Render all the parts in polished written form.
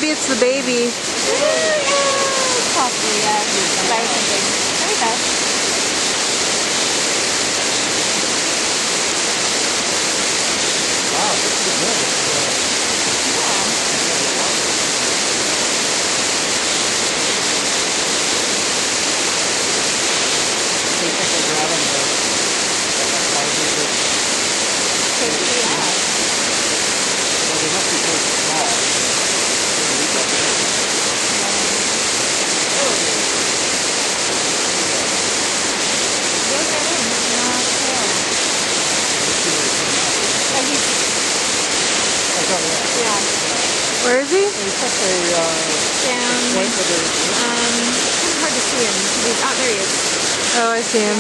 maybe it's the baby. Possibly, yeah. That was something. There we go. Wow, this is good. They think they're grabbing the well, they must be so small. Yeah. Where is he? He's such a point with their It's hard to see him. He's out there. He is. Oh, I see him.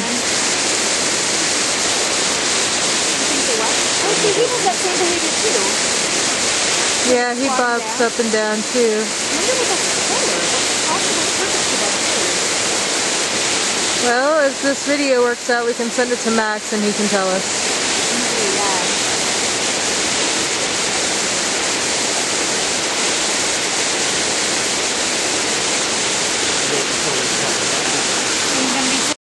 Oh, see, he has that same behavior too. Yeah, he bobs up and down too. I wonder what that's for. What's possible purpose for that too? Well, as this video works out, we can send it to Max and he can tell us.